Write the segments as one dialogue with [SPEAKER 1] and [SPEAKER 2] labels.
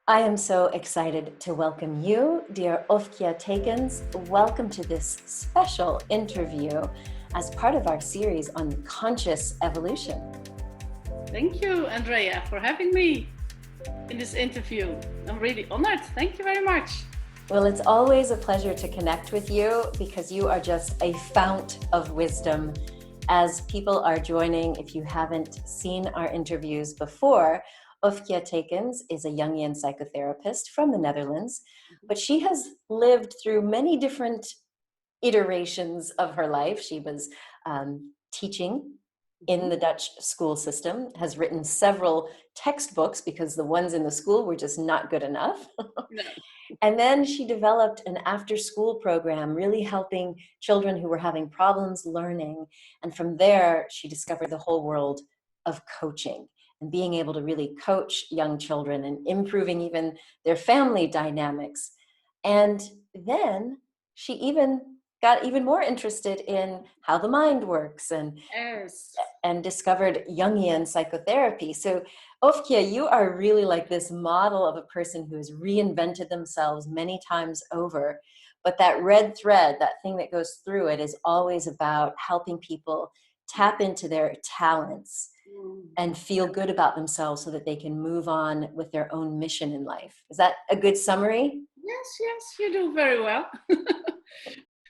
[SPEAKER 1] I am so excited to welcome you, dear Ofkje Teekens. Welcome to this special interview as part of our series on conscious evolution.
[SPEAKER 2] Thank you, Andrea, for having me in this interview. I'm really honored. Thank you very much.
[SPEAKER 1] Well, it's always a pleasure to connect with you because you are just a fount of wisdom. As people are joining, if you haven't seen our interviews before, Ofkje Teekens is a Jungian psychotherapist from the Netherlands, but she has lived through many different iterations of her life. She was teaching in the Dutch school system, has written several textbooks because the ones in the school were just not good enough.
[SPEAKER 2] No.
[SPEAKER 1] And then she developed an after-school program, really helping children who were having problems learning. And from there, she discovered the whole world of coaching and being able to really coach young children and improving even their family dynamics. And then she even got even more interested in how the mind works and discovered Jungian psychotherapy. So Ofkje, you are really like this model of a person who has reinvented themselves many times over. But that red thread, that thing that goes through it, is always about helping people tap into their talents and feel good about themselves so that they can move on with their own mission in life. Is that a good summary?
[SPEAKER 2] Yes, you do very well.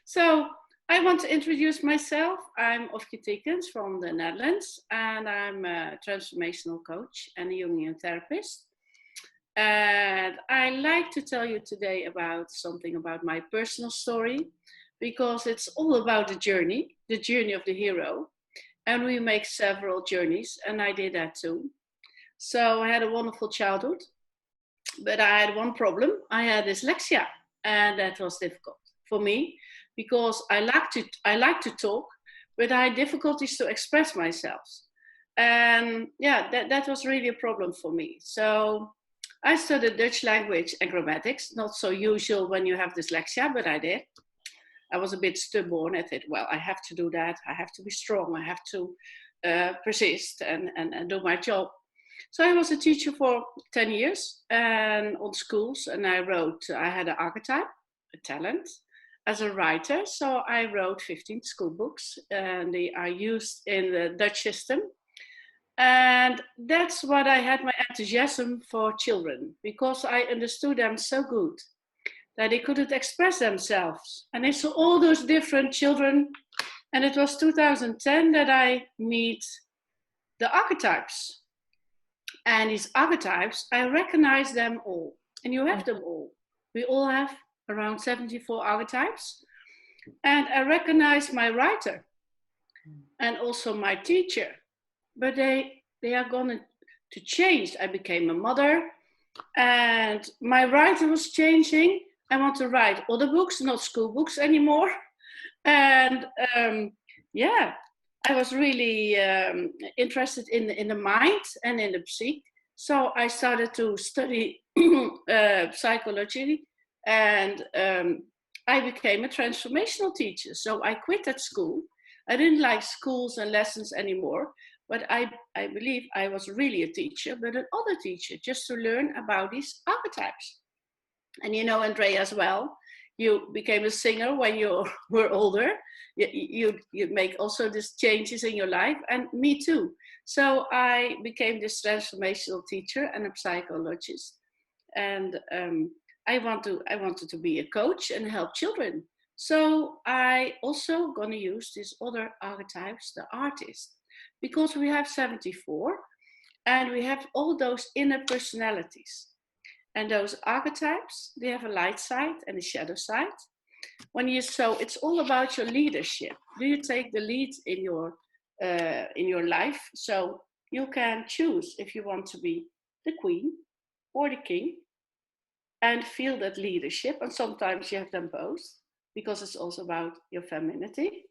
[SPEAKER 2] So I want to introduce myself. I'm Ofkje Teekens from the Netherlands, and I'm a transformational coach and a Jungian therapist. And I like to tell you today about something about my personal story, because it's all about the journey of the hero. And we make several journeys, and I did that too. So I had a wonderful childhood, but I had one problem. I had dyslexia, and that was difficult for me because I like to talk, but I had difficulties to express myself. And yeah, that was really a problem for me. So I studied Dutch language and grammatics, not so usual when you have dyslexia, but I did. I was a bit stubborn. I thought, well, I have to do that. I have to be strong. I have to persist and do my job. So I was a teacher for 10 years and on schools, and I had an archetype, a talent, as a writer. So I wrote 15 school books, and they are used in the Dutch system. And that's what I had my enthusiasm for children, because I understood them so good that they couldn't express themselves. And I saw all those different children. And it was 2010 that I meet the archetypes. And these archetypes, I recognize them all. And you have them all. We all have around 74 archetypes. And I recognize my writer and also my teacher. But they are going to change. I became a mother, and my writing was changing. I want to write other books, not school books anymore. And I was really interested in the mind and in the psyche. So I started to study psychology, and I became a transformational teacher. So I quit that school. I didn't like schools and lessons anymore, but I believe I was really a teacher, but another teacher, just to learn about these archetypes. And you know, Andrea, as well, you became a singer when you were older. You make also these changes in your life, and me too. So I became this transformational teacher and a psychologist, and I wanted to be a coach and help children. So I also gonna use these other archetypes, the artist, because we have 74, and we have all those inner personalities. And those archetypes, they have a light side and a shadow side. So it's all about your leadership. Do you take the lead in your life? So you can choose if you want to be the queen or the king, and feel that leadership. And sometimes you have them both, because it's also about your femininity.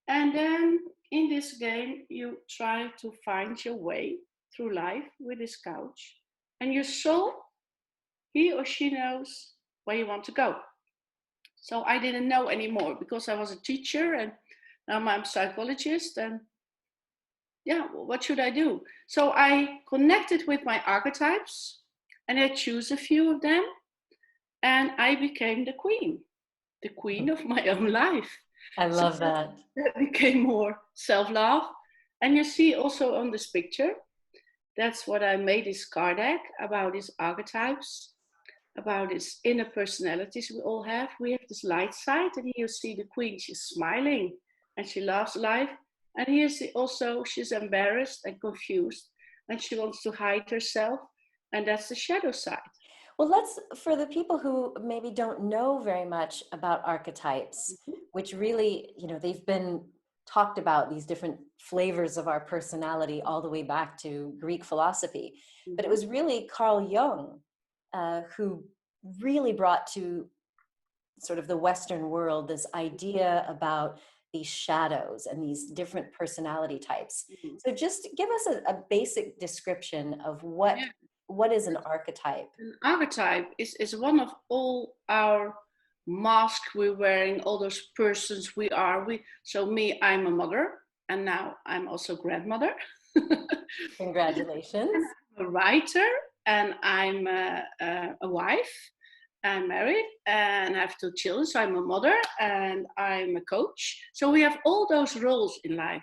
[SPEAKER 2] And then in this game, you try to find your way through life with this coach, and your soul, he or she knows where you want to go. So I didn't know anymore, because I was a teacher and now I'm a psychologist, and yeah, what should I do? So I connected with my archetypes, And I choose a few of them, and I became the queen of my own life.
[SPEAKER 1] I
[SPEAKER 2] So
[SPEAKER 1] love that.
[SPEAKER 2] that became more self-love. And you see also on this picture, that's what I made this card deck about these archetypes, about these inner personalities we all have. We have this light side, and here you see the queen, she's smiling and she loves life. And here's also, she's embarrassed and confused and she wants to hide herself. And that's the shadow side.
[SPEAKER 1] Well, let's, for the people who maybe don't know very much about archetypes, which really, you know, they've been talked about, these different flavors of our personality all the way back to Greek philosophy. But it was really Carl Jung who really brought to sort of the Western world this idea about these shadows and these different personality types. So just give us a basic description of what is an archetype.
[SPEAKER 2] An archetype is one of all our masks we're wearing, all those persons we are. So me, I'm a mother, and now I'm also grandmother.
[SPEAKER 1] Congratulations.
[SPEAKER 2] I'm a writer, and I'm a wife. I'm married and I have 2 children, so I'm a mother and I'm a coach. So we have all those roles in life.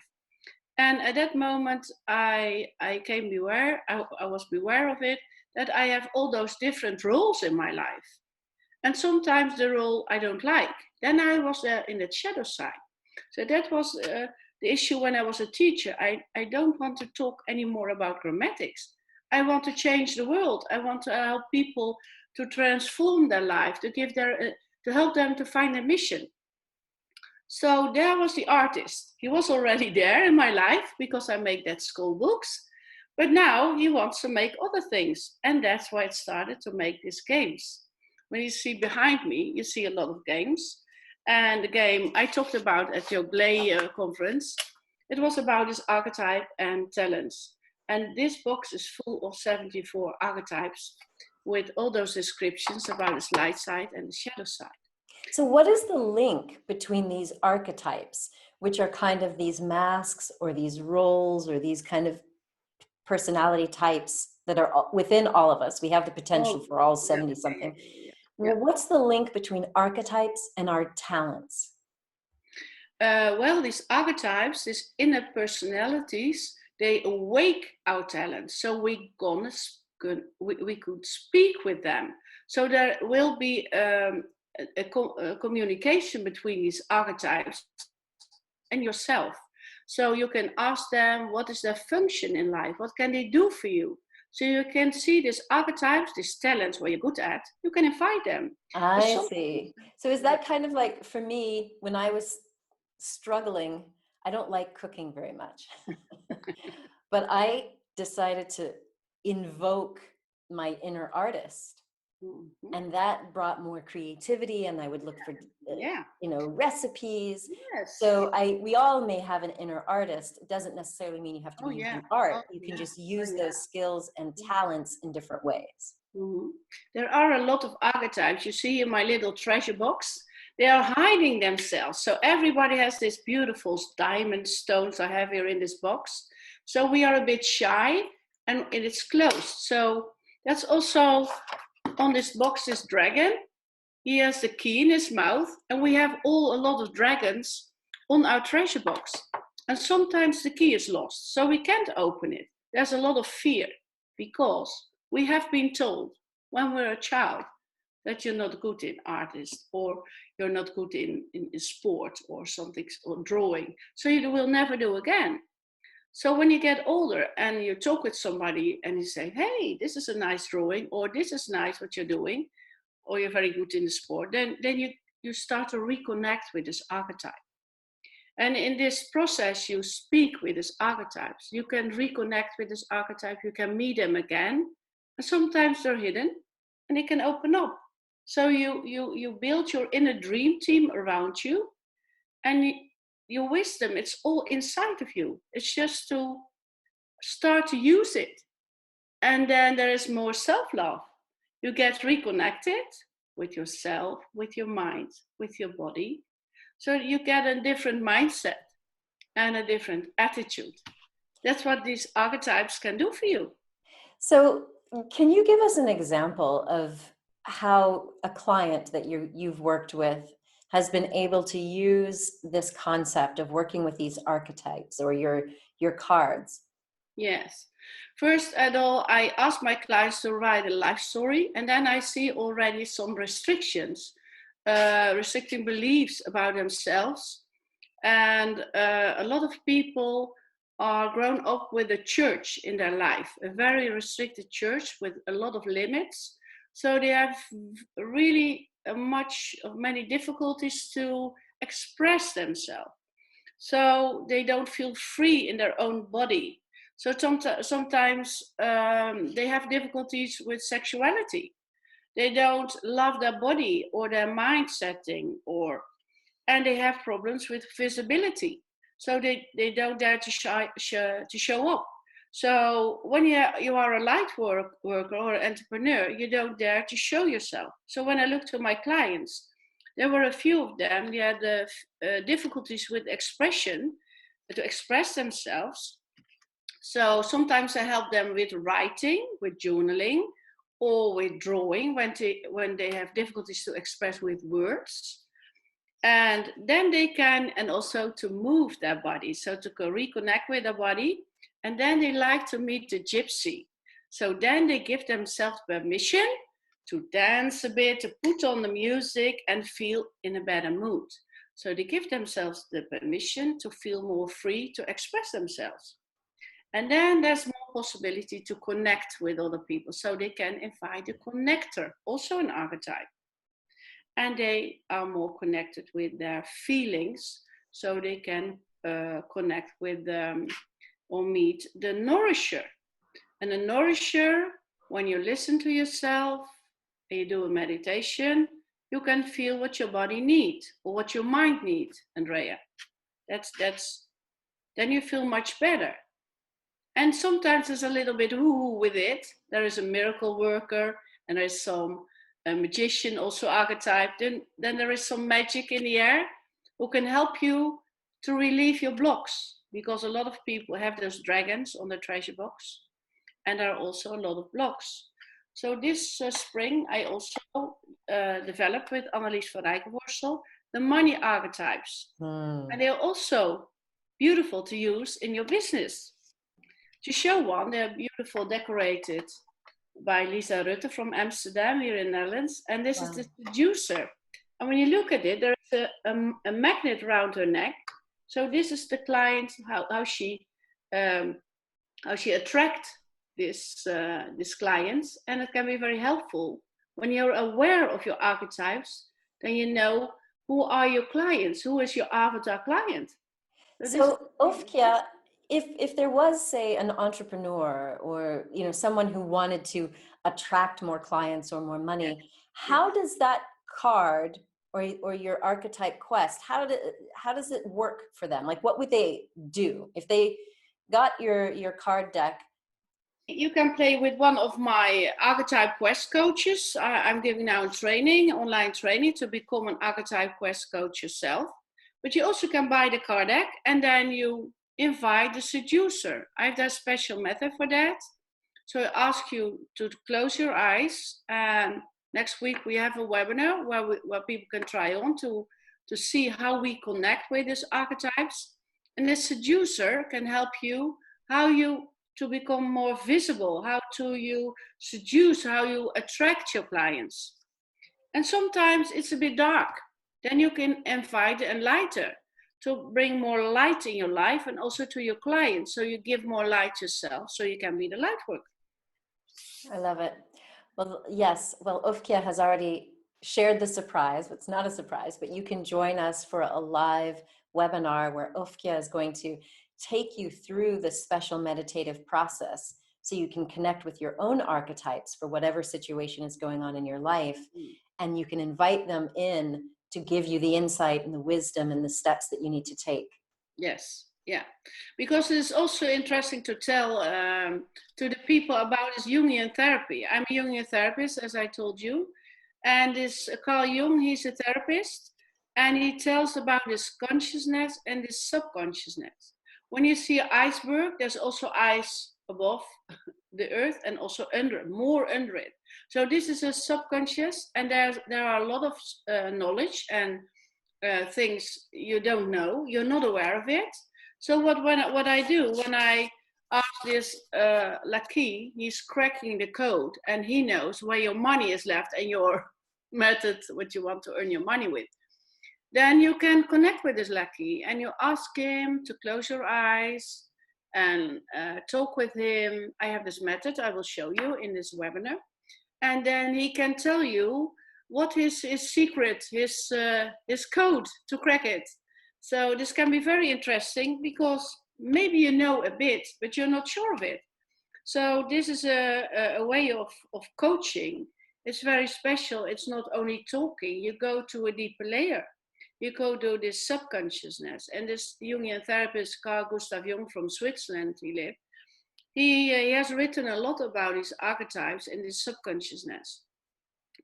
[SPEAKER 2] And at that moment, I was beware of it, that I have all those different roles in my life. And sometimes the role I don't like. Then I was in the shadow side. So that was the issue when I was a teacher. I don't want to talk anymore about grammatics. I want to change the world. I want to help people to transform their life, to help them to find a mission. So there was the artist. He was already there in my life because I make that school books. But now he wants to make other things. And that's why it started to make these games. When you see behind me, you see a lot of games. And the game I talked about at your Glay conference, it was about this archetype and talents. And this box is full of 74 archetypes with all those descriptions about the light side and the shadow side.
[SPEAKER 1] So what is the link between these archetypes, which are kind of these masks or these roles or these kind of personality types that are within all of us? We have the potential for all 70 something. Well, what's the link between archetypes and our talents?
[SPEAKER 2] Well, these archetypes, these inner personalities, they awake our talents. So we could speak with them. So there will be a communication between these archetypes and yourself. So you can ask them, what is their function in life? What can they do for you? So you can see these archetypes, these talents where you're good at, you can invite them.
[SPEAKER 1] I see. So is that kind of like, for me, when I was struggling, I don't like cooking very much, but I decided to invoke my inner artist. Mm-hmm. And that brought more creativity, and I would look for recipes. Yes. So we all may have an inner artist. It doesn't necessarily mean you have to be using art. You can just use those skills and talents in different ways.
[SPEAKER 2] Mm-hmm. There are a lot of archetypes. You see in my little treasure box, they are hiding themselves. So everybody has these beautiful diamond stones I have here in this box. So we are a bit shy and it's closed. So that's also on this box, this dragon. He has the key in his mouth, and we have a lot of dragons on our treasure box. And sometimes the key is lost, so we can't open it. There's a lot of fear because we have been told when we're a child that you're not good in artist, or you're not good in sport or something, or drawing. So you will never do again. So when you get older and you talk with somebody and you say, hey, this is a nice drawing, or this is nice what you're doing, or you're very good in the sport, then you start to reconnect with this archetype. And in this process, you speak with these archetypes. You can reconnect with this archetype. You can meet them again. And sometimes they're hidden and they can open up. So you build your inner dream team around you, and your wisdom, it's all inside of you. It's just to start to use it. And then there is more self-love. You get reconnected with yourself, with your mind, with your body. So you get a different mindset and a different attitude. That's what these archetypes can do for you.
[SPEAKER 1] So Can you give us an example of how a client that you've worked with has been able to use this concept of working with these archetypes or your cards?
[SPEAKER 2] Yes. First at all, I ask my clients to write a life story, and then I see already some restrictions, restricting beliefs about themselves. And a lot of people are grown up with a church in their life, a very restricted church with a lot of limits. So they have really many difficulties to express themselves. So they don't feel free in their own body. So sometimes they have difficulties with sexuality. They don't love their body or their mind setting, and they have problems with visibility. So they don't dare to show up. So when you are a light worker or an entrepreneur, you don't dare to show yourself. So when I look to my clients, there were a few of them. They had difficulties with expression, to express themselves. So sometimes I help them with writing, with journaling, or with drawing when they have difficulties to express with words. And then they can, and also to move their body, so to reconnect with their body. And then they like to meet the gypsy. So then they give themselves permission to dance a bit, to put on the music and feel in a better mood. So they give themselves the permission to feel more free to express themselves. And then there's more possibility to connect with other people. So they can invite a connector, also an archetype. And they are more connected with their feelings. So they can connect with or meet the nourisher. And the nourisher, when you listen to yourself and you do a meditation, you can feel what your body needs or what your mind needs, Andrea. Then you feel much better. And sometimes there's a little bit woo-woo with it. There is a miracle worker and there's some magician, also archetype. Then there is some magic in the air who can help you to relieve your blocks, because a lot of people have those dragons on their treasure box, and there are also a lot of blocks. So this spring, I also developed with Annelies van Rijkenvorstel the money archetypes. And they are also beautiful to use in your business. To show one, they're beautiful, decorated by Lisa Rutte from Amsterdam, here in the Netherlands. And this is the seducer. And when you look at it, there's a magnet around her neck. So this is the client, how she attracts this clients, and it can be very helpful. When you're aware of your archetypes, then you know who are your clients, who is your avatar client.
[SPEAKER 1] So Ofkje, if there was, say, an entrepreneur or someone who wanted to attract more clients or more money, how does that card or your archetype quest, how does it work for them? Like, what would they do if they got your card deck?
[SPEAKER 2] You can play with one of my Archetype Quest coaches. I'm giving now online training to become an Archetype Quest coach yourself. But you also can buy the card deck and then you invite the seducer. I have that special method for that. So I ask you to close your eyes, and next week we have a webinar where people can try on to see how we connect with these archetypes. And the seducer can help you to become more visible, how to you seduce, how you attract your clients. And sometimes it's a bit dark. Then you can invite the enlightener to bring more light in your life and also to your clients. So you give more light yourself so you can be the light worker.
[SPEAKER 1] I love it. Well, yes. Well, Ofkje has already shared the surprise. It's not a surprise, but you can join us for a live webinar where Ofkje is going to take you through the special meditative process so you can connect with your own archetypes for whatever situation is going on in your life. And you can invite them in to give you the insight and the wisdom and the steps that you need to take.
[SPEAKER 2] Yes. Yeah, because it's also interesting to tell to the people about this Jungian therapy. I'm a Jungian therapist, as I told you, and this Carl Jung, he's a therapist, and he tells about this consciousness and this subconsciousness. When you see an iceberg, there's also ice above the earth and also more under it. So this is a subconscious, and there are a lot of knowledge and things you don't know, you're not aware of it. So what I do when I ask this lackey, he's cracking the code and he knows where your money is left and your method, what you want to earn your money with. Then you can connect with this lackey and you ask him to close your eyes and talk with him. I have this method I will show you in this webinar. And then he can tell you what is his secret, his code to crack it. So this can be very interesting because maybe you know a bit, but you're not sure of it. So this is a way of coaching. It's very special. It's not only talking, you go to a deeper layer. You go to this subconsciousness. And this Jungian therapist, Carl Gustav Jung from Switzerland, he has written a lot about these archetypes and this subconsciousness.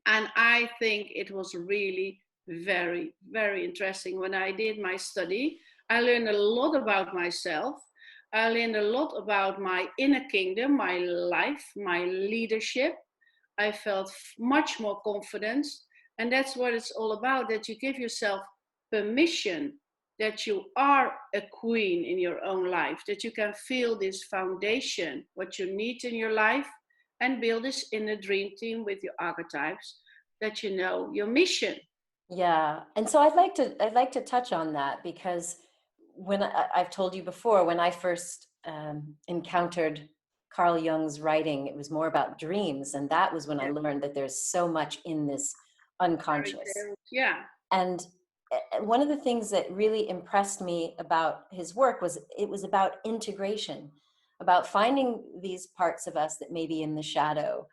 [SPEAKER 2] And I think it was really very, very interesting. When I did my study, I learned a lot about myself. I learned a lot about my inner kingdom, my life, my leadership. I felt much more confidence. And that's what it's all about, that you give yourself permission that you are a queen in your own life, that you can feel this foundation, what you need in your life, and build this inner dream team with your archetypes, that you know your mission.
[SPEAKER 1] Yeah, and so I'd like to touch on that, because when I've told you before, when I first encountered Carl Jung's writing, it was more about dreams, and that was when I learned that there's so much in this unconscious.
[SPEAKER 2] Yeah.
[SPEAKER 1] And one of the things that really impressed me about his work was it was about integration, about finding these parts of us that may be in the shadow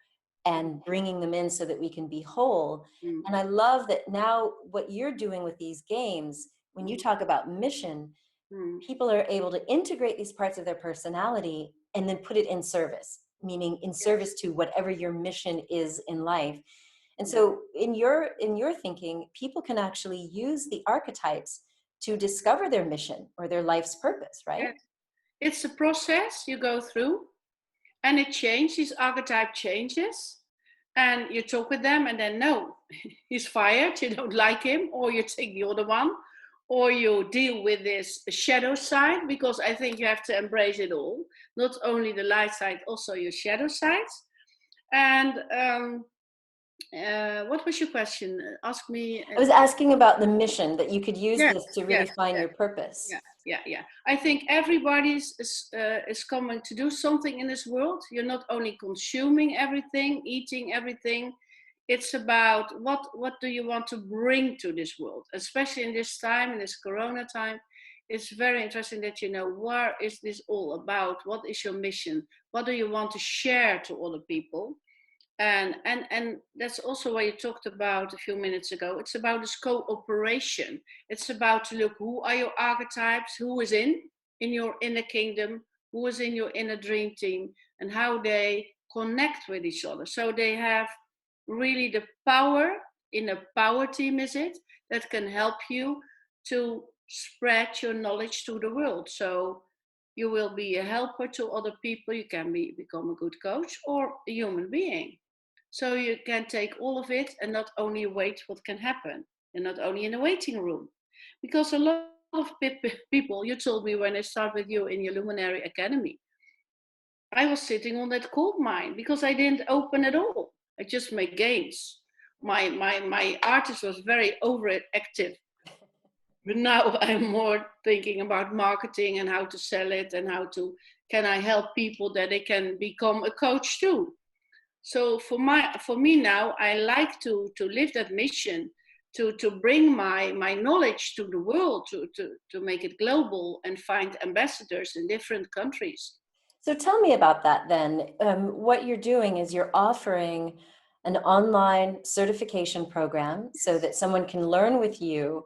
[SPEAKER 1] and bringing them in so that we can be whole. And I love that now what you're doing with these games, when you talk about mission, people are able to integrate these parts of their personality and then put it in service, meaning in service to whatever your mission is in life. And so in your thinking, people can actually use the archetypes to discover their mission or their life's purpose, right?
[SPEAKER 2] Yes. It's a process you go through, and it changes, these archetype changes, and you talk with them, and then no, he's fired, you don't like him, or you take the other one, or you deal with this shadow side, because I think you have to embrace it all, not only the light side, also your shadow sides. And what was your question? Ask me.
[SPEAKER 1] I was asking about the mission, that you could use this to really find your purpose.
[SPEAKER 2] Yeah. I think everybody is coming to do something in this world. You're not only consuming everything, eating everything. It's about what do you want to bring to this world, especially in this time, in this Corona time. It's very interesting that you know, what is this all about? What is your mission? What do you want to share to other people? And that's also what you talked about a few minutes ago. It's about this cooperation. It's about to look, who are your archetypes, who is in your inner kingdom, who is in your inner dream team, and how they connect with each other. So they have really the power in a power team, is it, that can help you to spread your knowledge to the world. So you will be a helper to other people. You can become a good coach or a human being. So you can take all of it and not only wait what can happen, and not only in a waiting room. Because a lot of people, you told me when I started with you in your Luminary Academy, I was sitting on that gold mine because I didn't open at all. I just made games. My artist was very overactive. But now I'm more thinking about marketing and how to sell it, and can I help people that they can become a coach too. So for me now, I like to live that mission, to bring my knowledge to the world, to make it global and find ambassadors in different countries.
[SPEAKER 1] So tell me about that then. What you're doing is you're offering an online certification program so that someone can learn with you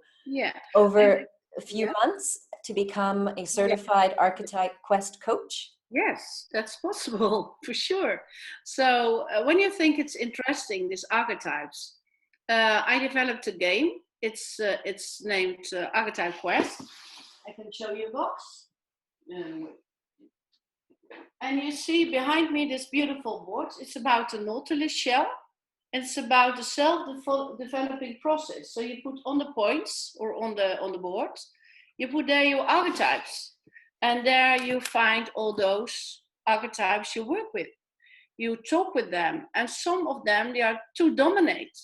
[SPEAKER 1] over a few months to become a certified Archetype Quest coach.
[SPEAKER 2] Yes, that's possible, for sure. So when you think it's interesting, these archetypes, I developed a game. It's named Archetype Quest. I can show you a box. And you see behind me this beautiful board. It's about the Nautilus shell. It's about the self-developing process. So you put on the points or on the board, you put there your archetypes. And there you find all those archetypes you work with. You talk with them, and some of them, they are too dominate,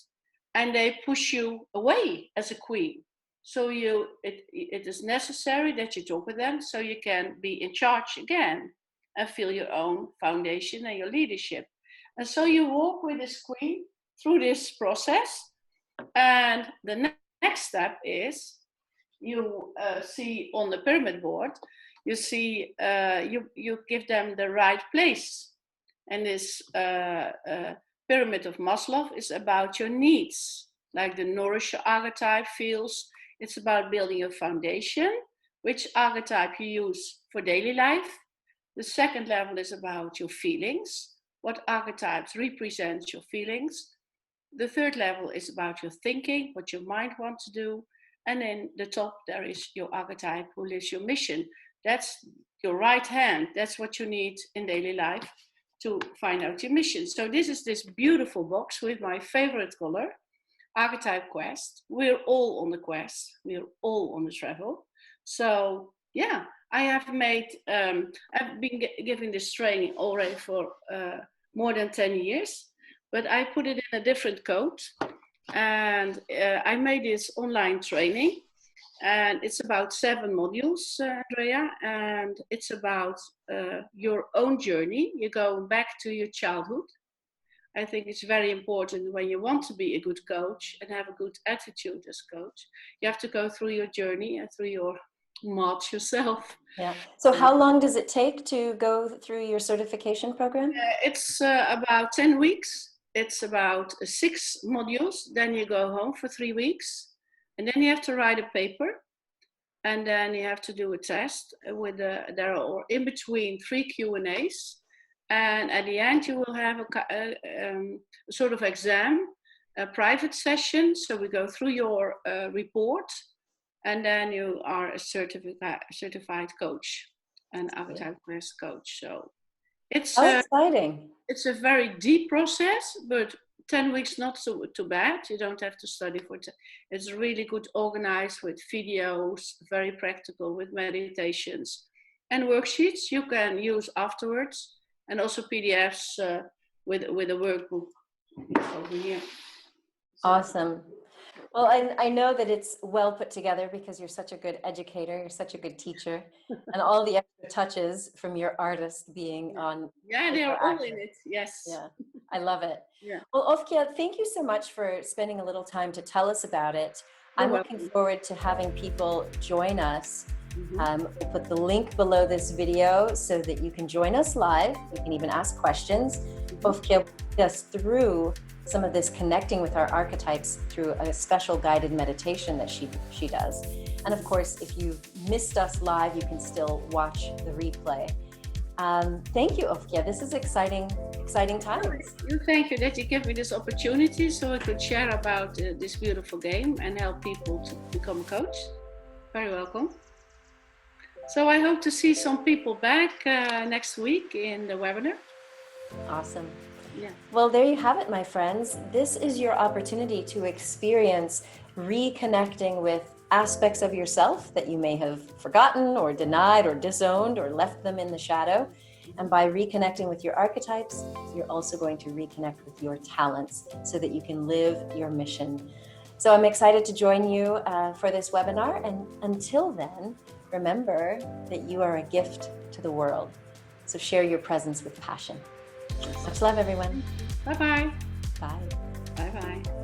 [SPEAKER 2] and they push you away as a queen. So it is necessary that you talk with them so you can be in charge again and feel your own foundation and your leadership. And so you walk with this queen through this process. And the next step is you see on the pyramid board, you see you give them the right place. And this pyramid of Maslow is about your needs, like the nourisher archetype feels. It's about building a foundation, which archetype you use for daily life. The second level is about your feelings, what archetypes represent your feelings. The third level is about your thinking, what your mind wants to do. And in the top, there is your archetype who lives your mission. That's your right hand. That's what you need in daily life to find out your mission. So this is this beautiful box with my favorite color, Archetype Quest. We're all on the quest. We're all on the travel. So yeah, I have made, I've been giving this training already for more than 10 years, but I put it in a different code. And I made this online training. And it's about 7 modules, Andrea, and it's about your own journey. You go back to your childhood. I think it's very important when you want to be a good coach and have a good attitude as coach. You have to go through your journey and through your march yourself.
[SPEAKER 1] Yeah. So how long does it take to go through your certification program?
[SPEAKER 2] It's about 10 weeks. It's about 6 modules. Then you go home for 3 weeks. And then you have to write a paper, and then you have to do a test with there are in between 3 Q&As, and at the end you will have a sort of exam, a private session. So we go through your report, and then you are a certified coach, an Archetype Quest coach. So it's
[SPEAKER 1] exciting.
[SPEAKER 2] It's a very deep process, but 10 weeks not so too bad. You don't have to study for it. It's really good organized with videos, very practical with meditations and worksheets you can use afterwards, and also PDFs with a workbook over here.
[SPEAKER 1] Awesome. Well, I know that it's well put together because you're such a good educator, you're such a good teacher, and all the extra touches from your artist being on.
[SPEAKER 2] Yeah, they are all in it, yes.
[SPEAKER 1] Yeah, I love it.
[SPEAKER 2] Yeah.
[SPEAKER 1] Well, Ofkje, thank you so much for spending a little time to tell us about it. I'm looking forward to having people join us. We'll put the link below this video so that you can join us live. You can even ask questions. Ofkje will lead us through some of this connecting with our archetypes through a special guided meditation that she does. And of course, if you missed us live, you can still watch the replay. Thank you, Ofkje. This is exciting times.
[SPEAKER 2] Thank you that you gave me this opportunity so I could share about this beautiful game and help people to become a coach. Very welcome. So I hope to see some people back next week in the webinar.
[SPEAKER 1] Awesome.
[SPEAKER 2] Yeah.
[SPEAKER 1] Well, there you have it, my friends. This is your opportunity to experience reconnecting with aspects of yourself that you may have forgotten or denied or disowned or left them in the shadow. And by reconnecting with your archetypes, you're also going to reconnect with your talents so that you can live your mission. So I'm excited to join you for this webinar. And until then, remember that you are a gift to the world. So share your presence with passion. Much love, everyone.
[SPEAKER 2] Bye-bye.
[SPEAKER 1] Bye.
[SPEAKER 2] Bye-bye.